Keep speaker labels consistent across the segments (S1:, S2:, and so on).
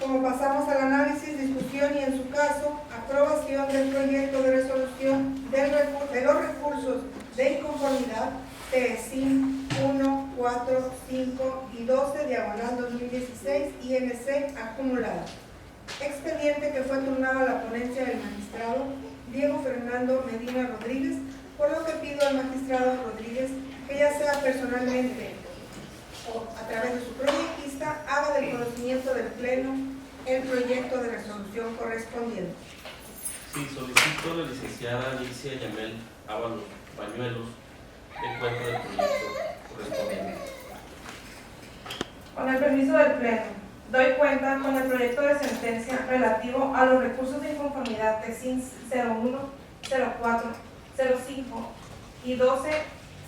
S1: Como pasamos al análisis, discusión y, en su caso, aprobación del proyecto de resolución de los recursos de inconformidad TSIN 1, 4, 5 y 12, diagonal 2016, INC acumulada. Expediente que fue turnado a la ponencia del magistrado Diego Fernando Medina Rodríguez, por lo que pido al magistrado Rodríguez que, ya sea personalmente o a través de su proyectista, haga del conocimiento del Pleno el proyecto de resolución correspondiente.
S2: Sí, solicito a la licenciada Alicia Yamel Ábalos Bañuelos de cuenta del proyecto correspondiente.
S3: Con el permiso del Pleno, doy cuenta con el proyecto de sentencia relativo a los recursos de inconformidad de TSIN 01, 04, 05 y 12,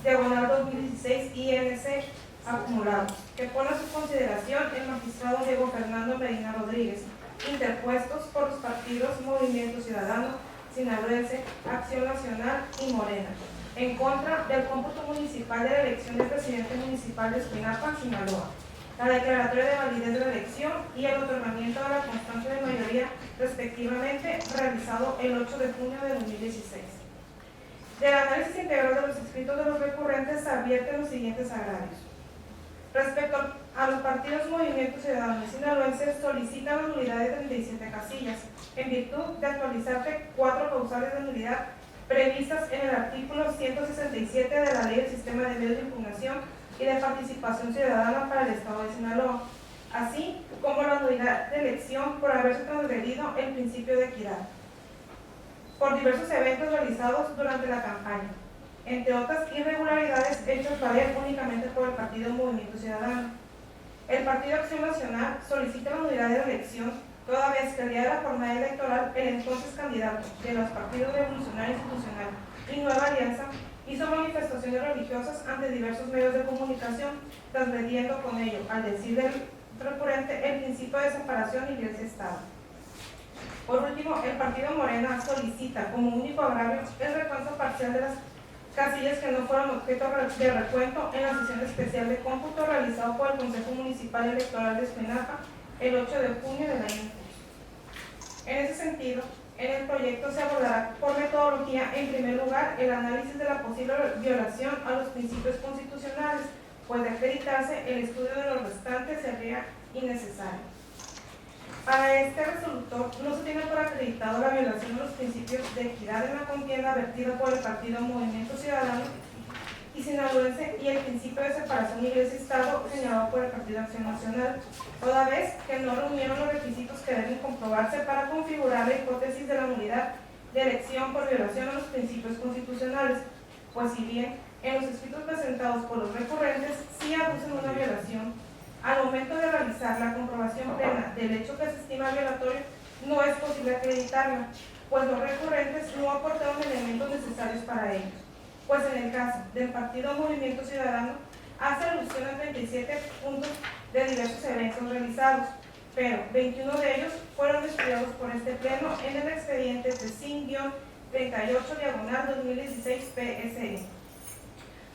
S3: diagonal 2016, INC acumulados, que pone a su consideración el magistrado Diego Fernando Medina Rodríguez, interpuestos por los partidos Movimiento Ciudadano, Sinaloense, Acción Nacional y Morena, en contra del cómputo municipal de la elección de presidente municipal de Escuinapa, Sinaloa, la declaratoria de validez de la elección y el otorgamiento de la constancia de mayoría, respectivamente, realizado el 8 de junio de 2016. Del análisis integral de los escritos de los recurrentes se advierten los siguientes agravios. Respecto a los partidos Movimiento Ciudadano y Sinaloense, solicitan la nulidad de 37 casillas, en virtud de actualizarse 4 causales de nulidad previstas en el artículo 167 de la Ley del Sistema de Medios de Impugnación y de Participación Ciudadana para el Estado de Sinaloa, así como la nulidad de elección por haberse transgredido el principio de equidad, por diversos eventos realizados durante la campaña, entre otras irregularidades hechas valer únicamente por el partido Movimiento Ciudadano. El Partido Acción Nacional solicita la nulidad de la elección, toda vez que el día de la jornada electoral el entonces candidato de los partidos Revolucionario Institucional y Nueva Alianza hizo manifestaciones religiosas ante diversos medios de comunicación, transgrediendo con ello, al decir del recurrente, el principio de separación Iglesia-Estado. Por último, el partido Morena solicita como único agravio el recuento parcial de las casillas que no fueron objeto de recuento en la sesión especial de cómputo realizado por el Consejo Municipal Electoral de Escuinapa el 8 de junio del año en curso. En ese sentido, en el proyecto se abordará por metodología, en primer lugar, el análisis de la posible violación a los principios constitucionales, pues de acreditarse el estudio de los restantes sería innecesario. Para este resolutor no se tiene por acreditado la violación de los principios de equidad en la contienda vertida por el partido Movimiento Ciudadano y Sinaloense y el principio de separación Iglesia-Estado señalado por el Partido Acción Nacional, toda vez que no reunieron los requisitos que deben comprobarse para configurar la hipótesis de la nulidad de elección por violación a los principios constitucionales, pues si bien en los escritos presentados por los recurrentes sí aducen una violación, al momento de realizar la comprobación plena del hecho que se estima violatorio, no es posible acreditarla, pues los recurrentes no aportaron elementos necesarios para ello. Pues en el caso del partido Movimiento Ciudadano, hace alusión a 37 puntos de diversos eventos realizados, pero 21 de ellos fueron estudiados por este pleno en el expediente de SIN-38 diagonal 2016 PSE,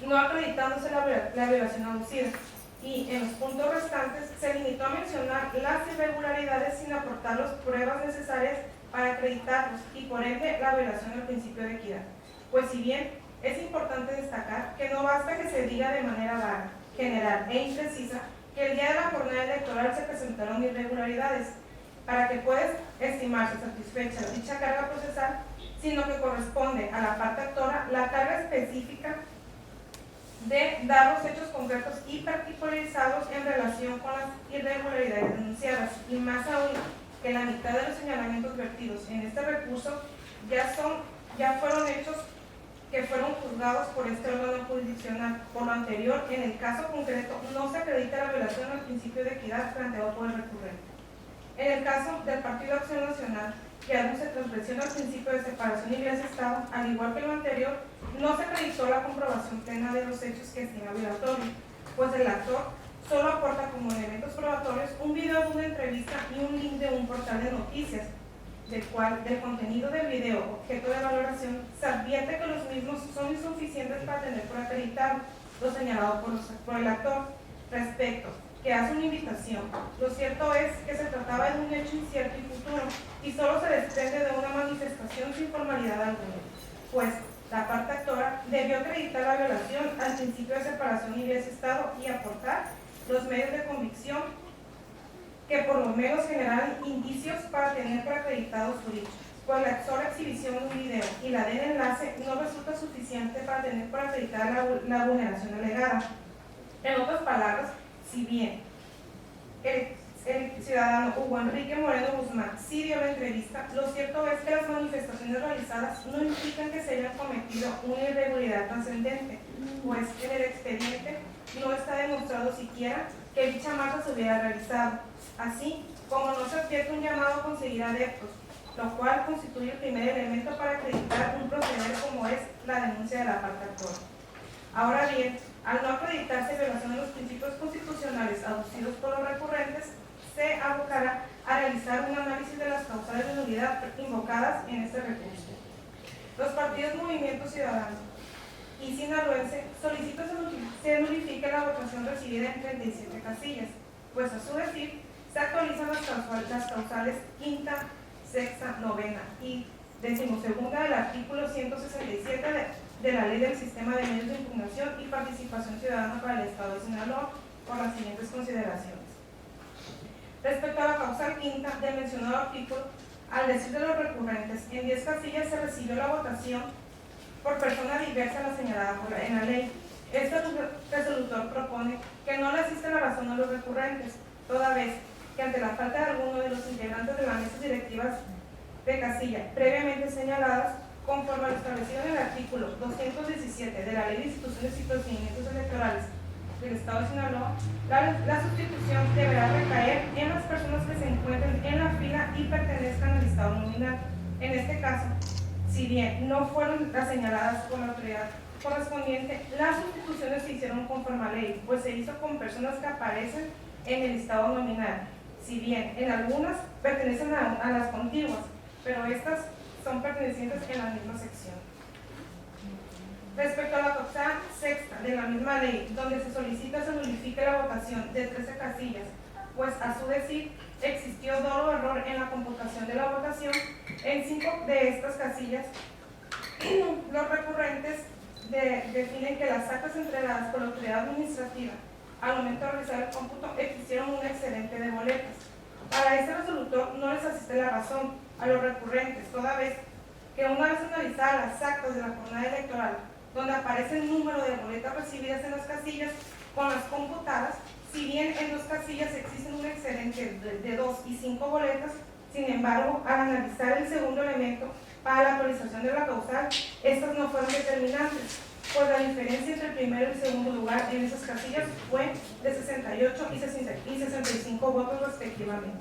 S3: no acreditándose la violación aducida. Y en los puntos restantes se limitó a mencionar las irregularidades sin aportar las pruebas necesarias para acreditarlos y por ende la violación al principio de equidad. Pues si bien es importante destacar que no basta que se diga de manera vaga, general e imprecisa que el día de la jornada electoral se presentaron irregularidades para que pueda estimarse satisfecha dicha carga procesal, sino que corresponde a la parte actora la carga específica de dar los hechos concretos y particularizados en relación con las irregularidades denunciadas, y más aún que la mitad de los señalamientos vertidos en este recurso ya fueron hechos que fueron juzgados por este órgano jurisdiccional. Por lo anterior, en el caso concreto no se acredita la violación al principio de equidad planteado por el recurrente. En el caso del Partido Acción Nacional, que aduce transgresión al principio de separación Iglesia-Estado, al igual que lo anterior, no se acreditó la comprobación plena de los hechos que estima violatorio, pues el actor solo aporta como elementos probatorios un video de una entrevista y un link de un portal de noticias, del contenido del video objeto de valoración se advierte que los mismos son insuficientes para tener por acreditar lo señalado por el actor. Respecto que hace una invitación, lo cierto es que se trataba de un hecho incierto y futuro, y solo se desprende de una manifestación sin formalidad alguna, pues la parte actora debió acreditar la violación al principio de separación Iglesia-Estado y aportar los medios de convicción que por lo menos generan indicios para tener por acreditado su dicho, pues la sola exhibición de un video y la del enlace no resulta suficiente para tener por acreditar la vulneración alegada. En otras palabras, si bien el ciudadano Hugo Enrique Moreno Guzmán sí dio la entrevista, lo cierto es que las manifestaciones realizadas no implican que se haya cometido una irregularidad trascendente, pues en el expediente no está demostrado siquiera que dicha marcha se hubiera realizado, así como no se advierte un llamado a conseguir adeptos, lo cual constituye el primer elemento para acreditar un proceder como es la denuncia de la parte actora. Ahora bien, al no acreditarse violación de los principios constitucionales aducidos por los recurrentes, se abocará a realizar un análisis de las causales de nulidad invocadas en este recurso. Los partidos Movimiento Ciudadano y Sinaloense solicitan se nulifique la votación recibida en 37 casillas, pues a su decir se actualizan las causales quinta, sexta, novena y decimosegunda del artículo 167 de la Ley del Sistema de Medios de Impugnación y Participación Ciudadana para el Estado de Sinaloa por las siguientes consideraciones. Respecto a la causal quinta del mencionado artículo, al decir de los recurrentes, en 10 casillas se recibió la votación por persona diversa a la señalada en la ley. Este resolutor propone que no le asiste la razón a los recurrentes, toda vez que ante la falta de alguno de los integrantes de las mesas directivas de casilla previamente señaladas, conforme a lo establecido en el artículo 217 de la Ley de Instituciones y Procedimientos Electorales del Estado de Sinaloa, la sustitución deberá recaer en las personas que se encuentren en la fila y pertenezcan al listado nominal. En este caso, si bien no fueron las señaladas por la autoridad correspondiente, las sustituciones se hicieron conforme a ley, pues se hizo con personas que aparecen en el listado nominal, si bien en algunas pertenecen a las contiguas, pero estas son pertenecientes en la misma sección. Respecto a la causal sexta de la misma ley, donde se solicita se nulifique la votación de 13 casillas, pues a su decir existió dolo error en la computación de la votación en 5 de estas casillas, los recurrentes definen que las actas entregadas por la autoridad administrativa al momento de realizar el cómputo existieron un excedente de boletas. Para este resolutor no les asiste la razón a los recurrentes, toda vez que una vez analizadas las actas de la jornada electoral, donde aparece el número de boletas recibidas en las casillas con las computadas, si bien en 2 casillas existen un excedente de 2 y 5 boletas, sin embargo, al analizar el segundo elemento para la actualización de la causal, estas no fueron determinantes, pues la diferencia entre el primero y el segundo lugar en esas casillas fue de 68 y 65 votos respectivamente.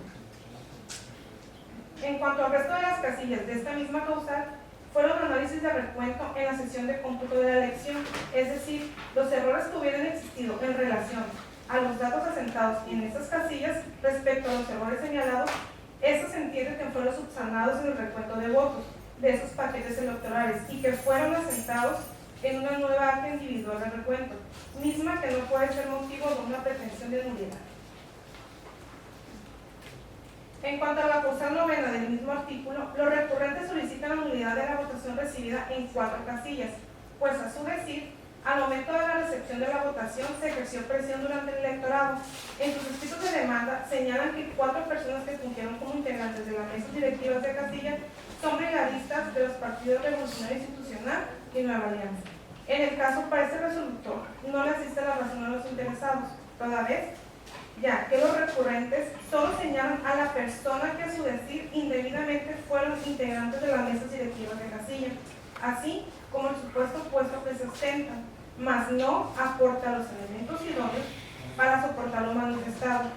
S3: En cuanto al resto de las casillas de esta misma causal, fueron análisis de recuento en la sesión de cómputo de la elección, es decir, los errores que hubieran existido en relación a los datos asentados en estas casillas respecto a los errores señalados, estos se entiende que fueron subsanados en el recuento de votos de esos paquetes electorales y que fueron asentados en una nueva acta individual de recuento, misma que no puede ser motivo de una pretensión de nulidad. En cuanto a la causal novena del mismo artículo, los recurrentes solicitan la nulidad de la votación recibida en 4 casillas, pues a su decir, al momento de la recepción de la votación se ejerció presión durante el electorado. En sus escritos de demanda señalan que 4 personas que fungieron como integrantes de las mesas directivas de casilla son brigadistas de los partidos Revolucionario Institucional y Nueva Alianza. En el caso para este resolutor, no le asiste la razón a los interesados, toda vez ya que los recurrentes solo señalan a la persona que a su decir indebidamente fueron integrantes de las mesas directivas de casilla, así como el supuesto puesto que se ostentan, mas no aporta los elementos idóneos para soportar lo manifestado,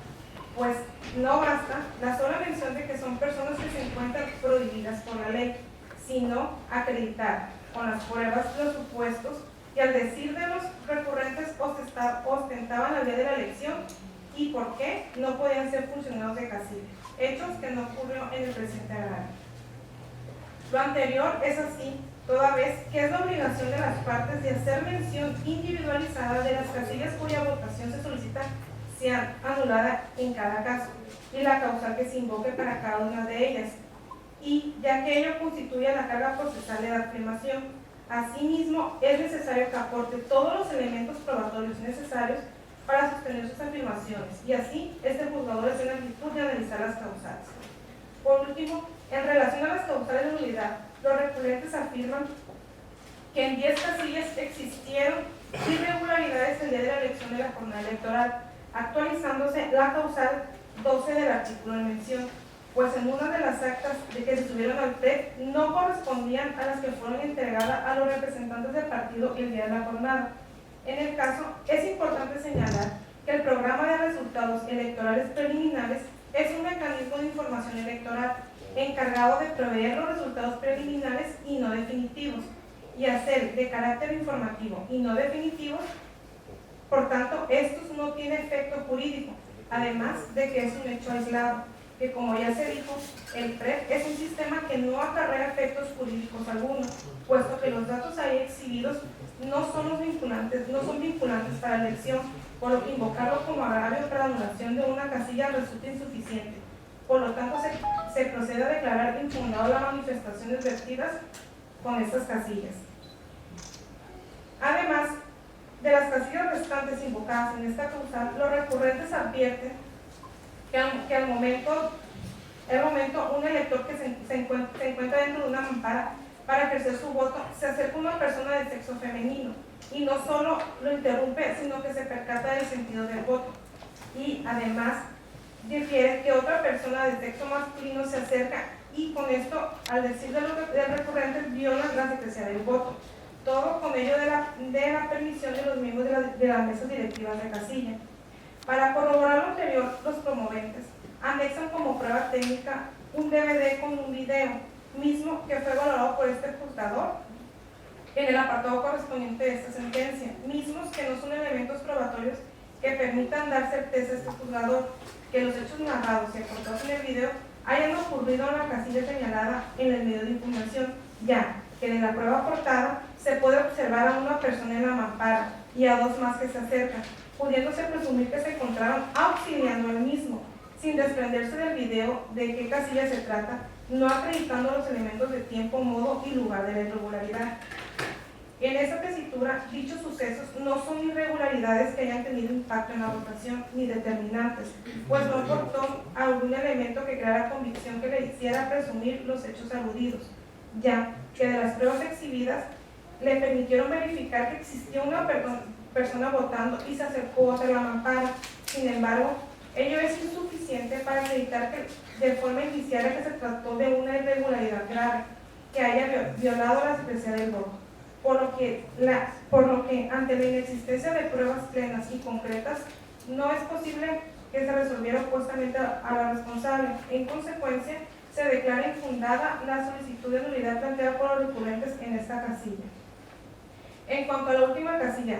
S3: pues no basta la sola mención de que son personas que se encuentran prohibidas por la ley, sino acreditar con las pruebas de los supuestos y al decir de los recurrentes ostentaban la ley de la elección y por qué no podían ser funcionarios de casilla, hechos que no ocurrió en el presente agrario. Lo anterior es así, toda vez que es la obligación de las partes de hacer mención individualizada de las casillas cuya votación se solicita sean anuladas en cada caso y la causal que se invoque para cada una de ellas, y ya que ello constituye la carga procesal de la afirmación. Asimismo, es necesario que aporte todos los elementos probatorios necesarios para sostener sus afirmaciones, y así este juzgador es en la actitud de analizar las causales. Por último, en relación a las causales de nulidad, los recurrentes afirman que en 10 casillas existieron irregularidades el día de la elección de la jornada electoral, actualizándose la causal 12 del artículo en mención, pues en una de las actas de que se subieron al PREP no correspondían a las que fueron entregadas a los representantes del partido el día de la jornada. En el caso, es importante señalar que el programa de resultados electorales preliminares es un mecanismo de información electoral encargado de proveer los resultados preliminares y no definitivos, y hacer de carácter informativo y no definitivos. Por tanto, estos no tienen efecto jurídico, además de que es un hecho aislado, que como ya se dijo, el PREP es un sistema que no acarrea efectos jurídicos algunos, puesto que los datos ahí exhibidos no son vinculantes para la elección, por lo que invocarlo como agravio para la anulación de una casilla resulta insuficiente. Por lo tanto, se procede a declarar infundado las manifestaciones vertidas con estas casillas. Además de las casillas restantes invocadas en esta causal, los recurrentes advierten que al momento un elector que se encuentra dentro de una mampara para ejercer su voto, se acerca una persona de sexo femenino y no solo lo interrumpe, sino que se percata del sentido del voto. Y además difiere que otra persona de sexo masculino se acerca y con esto, al decir del recurrente, viola la secrecía del voto. Todo con ello de la permisión de los miembros de las mesas directivas de casilla. Para corroborar lo anterior, los promoventes anexan como prueba técnica un DVD con un video, mismo que fue valorado por este juzgador en el apartado correspondiente de esta sentencia, mismos que no son elementos probatorios que permitan dar certeza a este juzgador que los hechos narrados y aportados en el video hayan ocurrido en la casilla señalada en el medio de impugnación, ya que de la prueba aportada se puede observar a una persona en la mampara y a dos más que se acercan, pudiéndose presumir que se encontraron auxiliando al mismo, sin desprenderse del video de qué casilla se trata, no acreditando los elementos de tiempo, modo y lugar de la irregularidad. En esta tesitura, dichos sucesos no son irregularidades que hayan tenido impacto en la votación ni determinantes, pues no aportó algún elemento que creara convicción que le hiciera presumir los hechos aludidos, ya que de las pruebas exhibidas le permitieron verificar que existía una persona votando y se acercó hacia la mampara. Sin embargo, ello es insuficiente para acreditar que de forma indiciaria que se trató de una irregularidad grave que haya violado la secrecía del voto. Por lo que ante la inexistencia de pruebas plenas y concretas, no es posible que se resolviera opuestamente a la responsable. En consecuencia, se declara infundada la solicitud de nulidad planteada por los recurrentes en esta casilla. En cuanto a la última casilla,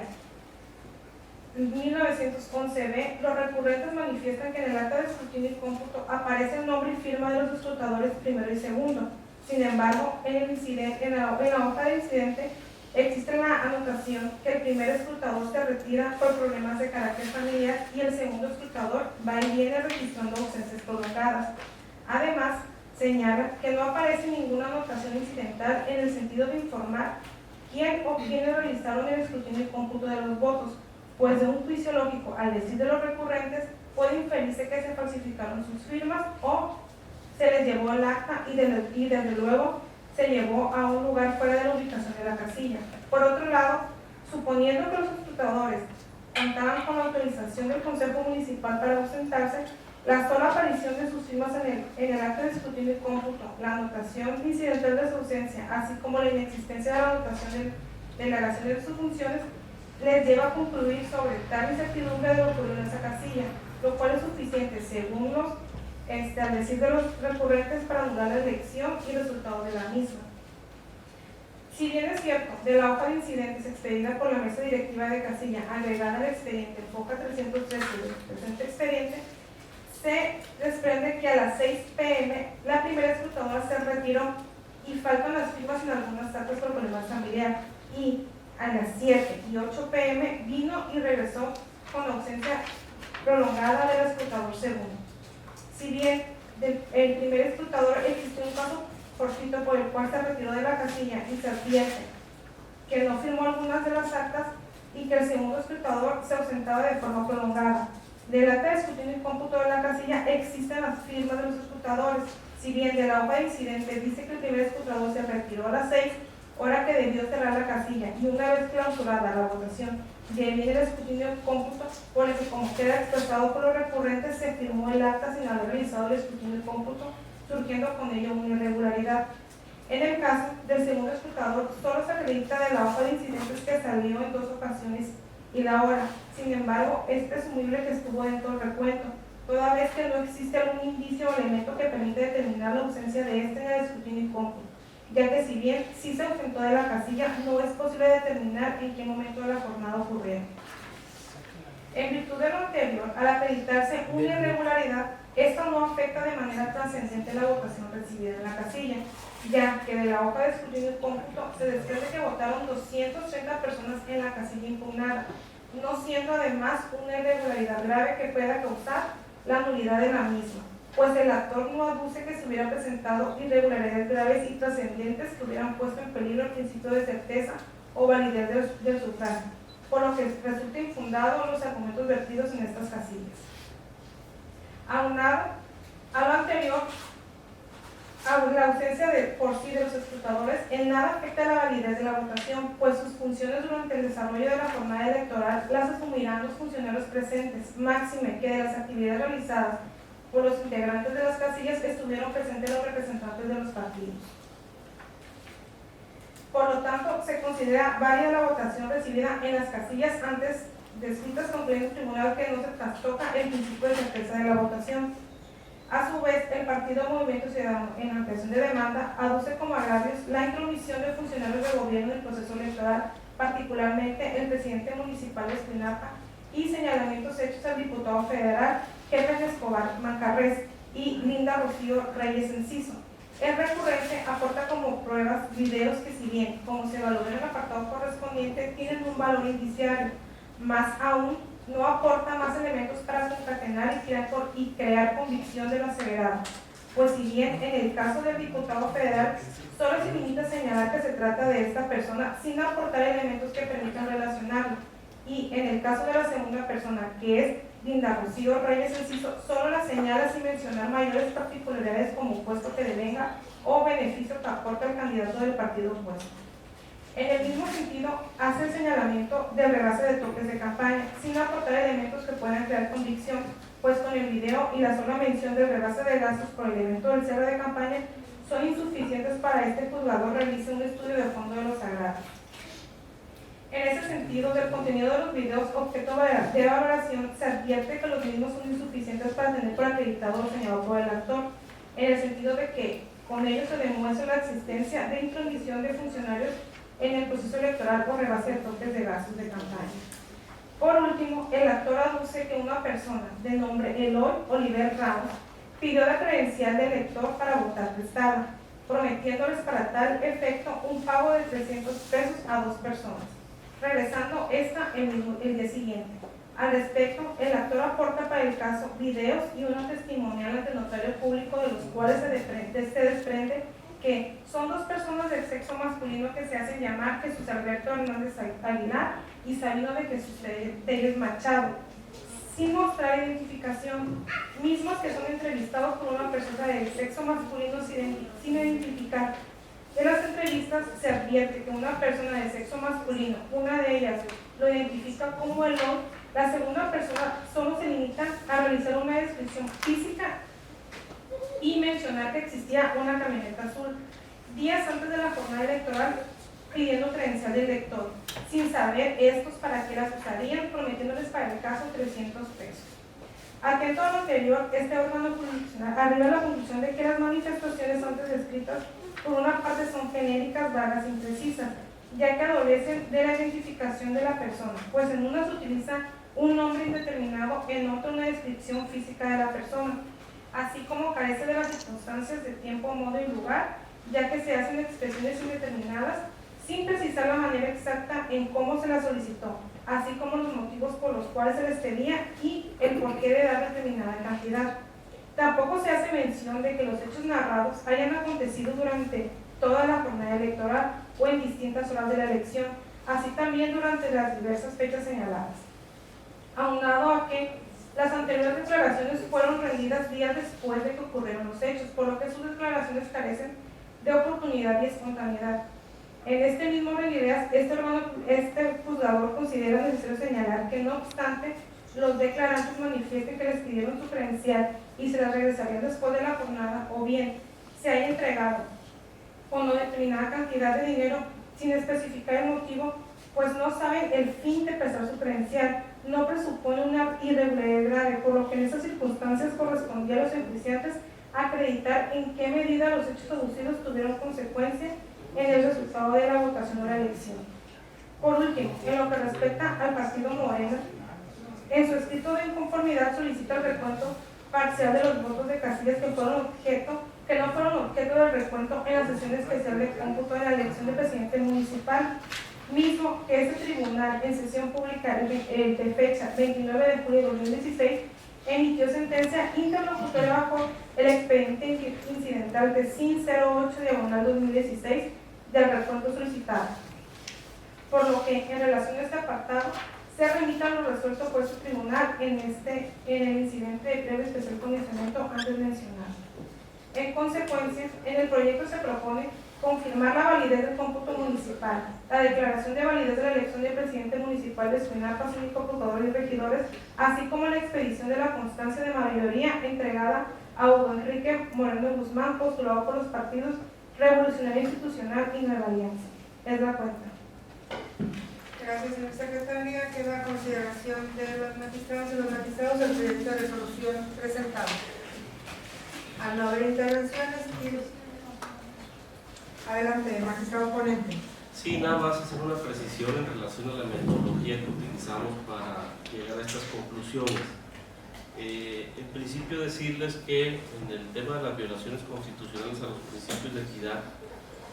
S3: 1911b, los recurrentes manifiestan que en el acta de escrutinio y cómputo aparece el nombre y firma de los escrutadores primero y segundo. Sin embargo, en la hoja de incidente existe la anotación que el primer escrutador se retira por problemas de carácter familiar y el segundo escrutador va y viene registrando ausencias prolongadas. Además, señala que no aparece ninguna anotación incidental en el sentido de informar quién o quiénes realizaron el escrutinio y cómputo de los votos, pues de un juicio lógico, al decir de los recurrentes, puede inferirse que se falsificaron sus firmas o se les llevó el acta y desde luego se llevó a un lugar fuera de la ubicación de la casilla. Por otro lado, suponiendo que los escrutadores contaban con la autorización del Consejo Municipal para ausentarse, la sola aparición de sus firmas en el acta de escrutinio y cómputo, la anotación incidental de su ausencia, así como la inexistencia de la anotación de delegación de sus funciones, les lleva a concluir sobre tal incertidumbre de lo ocurrido en esa casilla, lo cual es suficiente, según al decir de los recurrentes, para anular la elección y resultado de la misma. Si bien es cierto, de la hoja de incidentes expedida por la mesa directiva de casilla agregada al expediente FOCA 313 del presente expediente, se desprende que a las 6 p.m. la primera escrutadora se retiró y faltan las firmas en algunas actas por problemas familiares, y a las 7 y 8 p.m. vino y regresó con ausencia prolongada del escrutador segundo. Si bien el primer escrutador existió un caso fortuito por el cual se retiró de la casilla y se advierte que no firmó algunas de las actas y que el segundo escrutador se ausentaba de forma prolongada. Del acta de escrutinio y cómputo de la casilla existen las firmas de los escrutadores. Si bien de la hoja de incidente dice que el primer escrutador se retiró a las 6, hora que debió cerrar la casilla, y una vez clausurada la votación, deviene el escrutinio y cómputo, por el que, como queda expresado por los recurrentes, se firmó el acta sin haber realizado el escrutinio y cómputo, surgiendo con ello una irregularidad. En el caso del segundo escrutador, solo se acredita de la hoja de incidentes que salió en 2 ocasiones y la hora. Sin embargo, es presumible que estuvo dentro del recuento, toda vez que no existe algún indicio o elemento que permite determinar la ausencia de este en el escrutinio y cómputo, ya que si bien sí se ausentó de la casilla, no es posible determinar en qué momento de la jornada ocurrió. En virtud de lo anterior, al acreditarse una irregularidad, esta no afecta de manera trascendente la votación recibida en la casilla, ya que de la hoja de escrutinio y cómputo se desprende que votaron 230 personas en la casilla impugnada, no siendo además una irregularidad grave que pueda causar la nulidad de la misma, pues el actor no aduce que se hubieran presentado irregularidades graves y trascendentes que hubieran puesto en peligro el principio de certeza o validez del sufragio, por lo que resulta infundado los argumentos vertidos en estas casillas. Aunado a lo anterior, la ausencia de por sí de los escrutadores en nada afecta la validez de la votación, pues sus funciones durante el desarrollo de la jornada electoral las asumirán los funcionarios presentes, máxime que de las actividades realizadas por los integrantes de las casillas estuvieron presentes los representantes de los partidos. Por lo tanto, se considera válida la votación recibida en las casillas antes descritas concluyendo el tribunal que no se trastoca el principio de certeza de la votación. A su vez, el partido Movimiento Ciudadano, en la ampliación de demanda, aduce como agravios la intromisión de funcionarios de gobierno en el proceso electoral, particularmente el presidente municipal de Espinapa, y señalamientos hechos al diputado federal Kevin Escobar Mancarrés y Linda Rocío Reyes Enciso. El recurrente aporta como pruebas videos que, si bien, como se valoró en el apartado correspondiente, tienen un valor indiciario, más aún no aporta más elementos para concatenar y crear convicción de lo aseverado, pues si bien en el caso del diputado federal solo se limita a señalar que se trata de esta persona sin aportar elementos que permitan relacionarlo, y en el caso de la segunda persona, que es Linda Rocío Reyes Enciso, solo la señala sin mencionar mayores particularidades como puesto que devenga o beneficio que aporta el candidato del partido opuesto. En el mismo sentido, hace el señalamiento del rebase de toques de campaña, sin aportar elementos que puedan crear convicción, pues con el video y la sola mención del rebase de gastos por el evento del cierre de campaña son insuficientes para este juzgador realice un estudio de fondo de los agravios. En ese sentido, del contenido de los videos objeto de valoración, se advierte que los mismos son insuficientes para tener por acreditado lo señalado por el actor, en el sentido de que con ellos se demuestra la existencia de intromisión de funcionarios en el proceso electoral o rebase de toques de gastos de campaña. Por último, el actor aduce que una persona de nombre Eloy Oliver Ramos pidió la credencial del elector para votar prestada, prometiéndoles para tal efecto un pago de 300 pesos a 2 personas, regresando esta el día siguiente. Al respecto, el actor aporta para el caso videos y una testimonial ante el notario público de los cuales se desprende que son 2 personas del sexo masculino que se hacen llamar Jesús Alberto Hernández Aguilar y Sabino de Jesús Telles Machado, sin mostrar identificación, mismos que son entrevistados por una persona del sexo masculino sin identificar. De las entrevistas se advierte que una persona de sexo masculino, una de ellas lo identifica como Eloy, la segunda persona solo se limita a realizar una descripción física y mencionar que existía una camioneta azul días antes de la jornada electoral pidiendo credencial del elector, sin saber estos para qué las usarían, prometiéndoles para el caso 300 pesos. Atento a lo anterior, este órgano jurisdiccional arriba a la conclusión de que las manifestaciones antes descritas por una parte son genéricas, vagas e imprecisas, ya que adolecen de la identificación de la persona, pues en una se utiliza un nombre indeterminado, en otro una descripción física de la persona, así como carece de las circunstancias de tiempo, modo y lugar, ya que se hacen expresiones indeterminadas sin precisar la manera exacta en cómo se la solicitó, así como los motivos por los cuales se les pedía y el porqué de dar determinada cantidad. Tampoco se hace mención de que los hechos narrados hayan acontecido durante toda la jornada electoral o en distintas horas de la elección, así también durante las diversas fechas señaladas. Aunado a que las anteriores declaraciones fueron rendidas días después de que ocurrieron los hechos, por lo que sus declaraciones carecen de oportunidad y espontaneidad. En este mismo orden de ideas, este juzgador considera necesario señalar que, no obstante, los declarantes manifiesten que les pidieron su credencial y se las regresarían después de la jornada, o bien se haya entregado con no determinada cantidad de dinero sin especificar el motivo, pues no saben el fin de prestar su credencial, no presupone una irregularidad grave, por lo que en esas circunstancias correspondía a los enjuiciantes acreditar en qué medida los hechos abusidos tuvieron consecuencia en el resultado de la votación o la elección. Por último, en lo que respecta al partido Morena, en su escrito de inconformidad solicita el recuento parcial de los votos de casillas que no fueron objeto del recuento en la sesión especial de cómputo de la elección de presidente municipal, mismo que ese tribunal en sesión pública de fecha 29 de julio de 2016 emitió sentencia interlocutoria bajo el expediente incidental de SIN 08/2016 del recuento solicitado, por lo que en relación a este apartado se remita lo resuelto por este tribunal en el incidente de previo especial condicionamiento antes mencionado. En consecuencia, en el proyecto se propone confirmar la validez del cómputo municipal, la declaración de validez de la elección de presidente municipal de Escuinapa, síndico, procurador y regidores, así como la expedición de la constancia de mayoría entregada a Hugo Enrique Moreno Guzmán, postulado por los partidos Revolucionario Institucional y Nueva Alianza. Es la cuenta.
S1: Gracias, señor secretaria. Queda a consideración de los magistrados y los magistrados el proyecto de resolución presentado. Al no haber intervenciones, adelante, magistrado ponente.
S2: Sí, nada más hacer una precisión en relación a la metodología que utilizamos para llegar a estas conclusiones. En principio decirles que en el tema de las violaciones constitucionales a los principios de equidad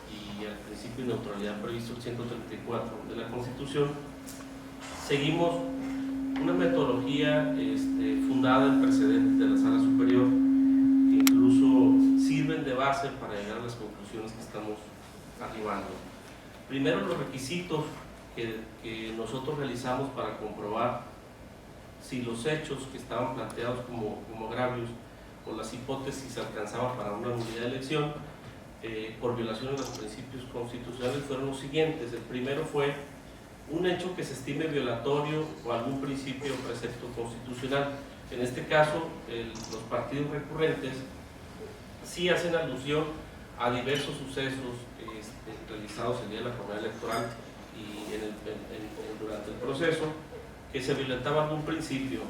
S2: y al principio de neutralidad previsto en 134 de la Constitución, seguimos una metodología fundada en precedentes de la Sala Superior, que incluso sirven de base para llegar a las conclusiones que estamos arribando. Primero, los requisitos que nosotros realizamos para comprobar si los hechos que estaban planteados como agravios o las hipótesis se alcanzaban para una nulidad de elección por violación de los principios constitucionales fueron los siguientes. El primero fue un hecho que se estime violatorio o algún principio o precepto constitucional. En este caso, los partidos recurrentes sí hacen alusión a diversos sucesos realizados el día de la jornada electoral y durante el proceso, que se violentaba algún principio.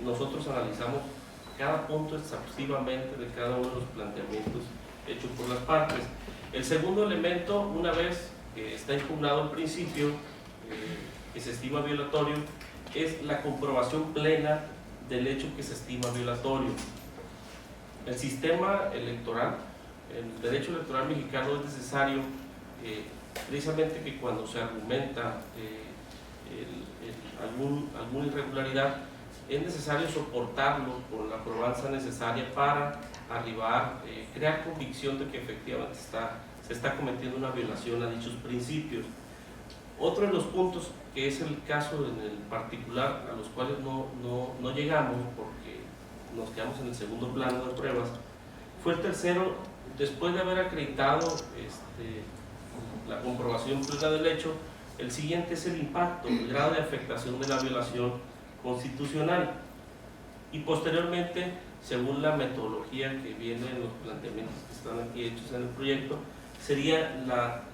S2: Nosotros analizamos cada punto exhaustivamente de cada uno de los planteamientos hechos por las partes. El segundo elemento, una vez que está impugnado el principio que se estima violatorio, es la comprobación plena del hecho que se estima violatorio. El sistema electoral, el derecho electoral mexicano es necesario precisamente que cuando se argumenta alguna irregularidad, es necesario soportarlo con la probanza necesaria para arribar, crear convicción de que efectivamente se está cometiendo una violación a dichos principios. Otro de los puntos, que es el caso en el particular, a los cuales no llegamos porque nos quedamos en el segundo plano de pruebas, fue el tercero. Después de haber acreditado la comprobación plena del hecho, el siguiente es el impacto, el grado de afectación de la violación constitucional. Y posteriormente, según la metodología que viene en los planteamientos que están aquí hechos en el proyecto, sería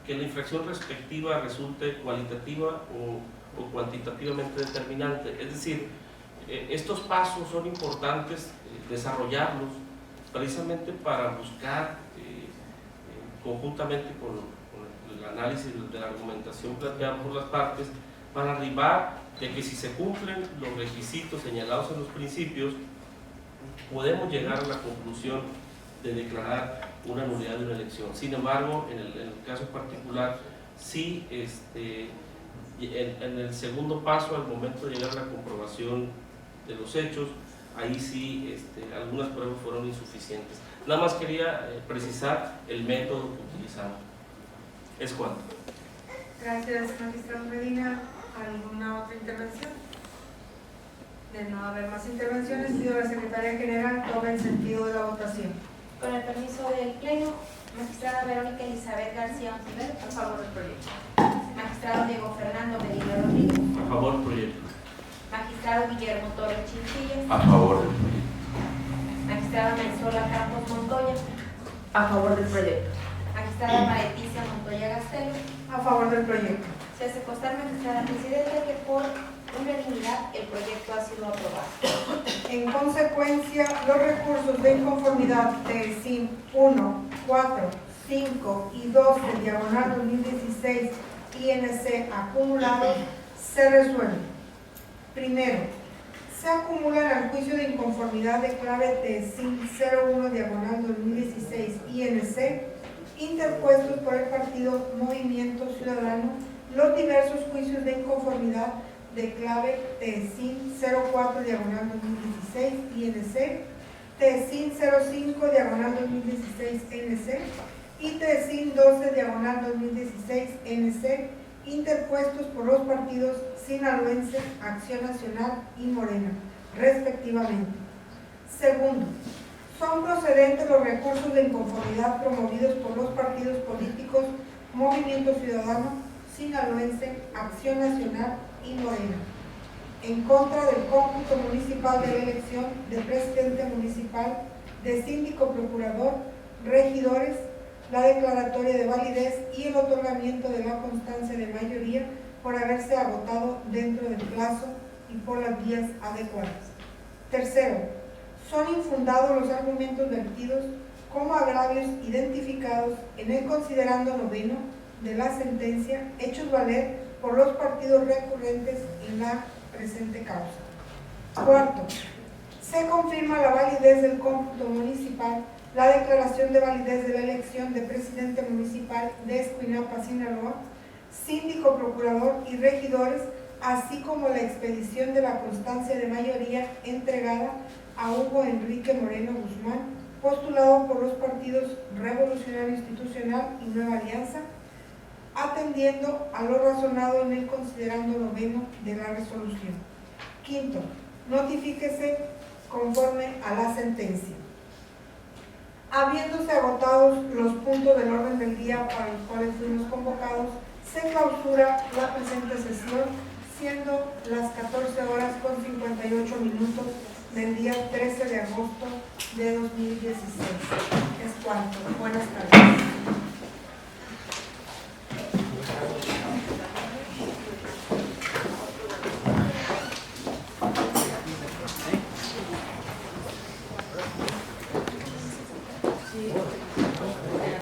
S2: que la infracción respectiva resulte cualitativa o cuantitativamente determinante. Es decir, estos pasos son importantes desarrollarlos precisamente para buscar conjuntamente con el análisis de la argumentación planteada por las partes, para arribar de que si se cumplen los requisitos señalados en los principios, podemos llegar a la conclusión de declarar una nulidad de una elección. Sin embargo, en el caso particular, sí Y en el segundo paso, al momento de llegar a la comprobación de los hechos, ahí sí algunas pruebas fueron insuficientes. Nada más quería precisar el método que utilizamos. Es cuanto.
S1: Gracias, magistrado Medina. ¿Alguna otra intervención? De no haber más intervenciones, pido a la Secretaria General tome el sentido de la votación.
S4: Con el permiso del Pleno, magistrada Verónica Elizabeth García Ontiveros, a favor del proyecto. Magistrado Diego Fernando Medina Rodríguez.
S2: A favor del proyecto.
S4: Magistrado Guillermo Torres Chinchillas.
S5: A favor del proyecto.
S4: Magistrada Menzola Campos Montoya.
S6: A favor del proyecto.
S4: Magistrada Mareticia Montoya Gastelo.
S1: A favor del proyecto.
S4: Se hace constar, magistrada presidenta, que por unanimidad el proyecto ha sido aprobado.
S1: En consecuencia, los recursos de inconformidad de SIN 1, 4, 5 y 12, diagonal 2016, INC acumulados, se resuelven. Primero, se acumulan al juicio de inconformidad de clave de SIN 01, diagonal 2016, INC, interpuestos por el partido Movimiento Ciudadano, los diversos juicios de inconformidad de clave TSIN 04 diagonal 2016 INC, TSIN 05 diagonal 2016 NC y TSIN 12 diagonal 2016 NC, interpuestos por los partidos Sinaloense, Acción Nacional y Morena, respectivamente. Segundo, son procedentes los recursos de inconformidad promovidos por los partidos políticos Movimiento Ciudadano, Sinaloense, Acción Nacional y Morena, en contra del cómputo municipal de la elección de presidente municipal, de síndico procurador, regidores, la declaratoria de validez y el otorgamiento de la constancia de mayoría por haberse agotado dentro del plazo y por las vías adecuadas. Tercero, son infundados los argumentos vertidos como agravios identificados en el considerando noveno de la sentencia, hechos valer por los partidos recurrentes en la presente causa. Cuarto, se confirma la validez del cómputo municipal, la declaración de validez de la elección de presidente municipal de Escuinapa, Sinaloa, síndico, procurador y regidores, así como la expedición de la constancia de mayoría entregada a Hugo Enrique Moreno Guzmán, postulado por los partidos Revolucionario Institucional y Nueva Alianza, atendiendo a lo razonado en el considerando noveno de la resolución. Quinto, notifíquese conforme a la sentencia. Habiéndose agotados los puntos del orden del día para los cuales fuimos convocados, se clausura la presente sesión, siendo las 14:58 del día 13 de agosto de 2016. Es cuanto. Buenas tardes.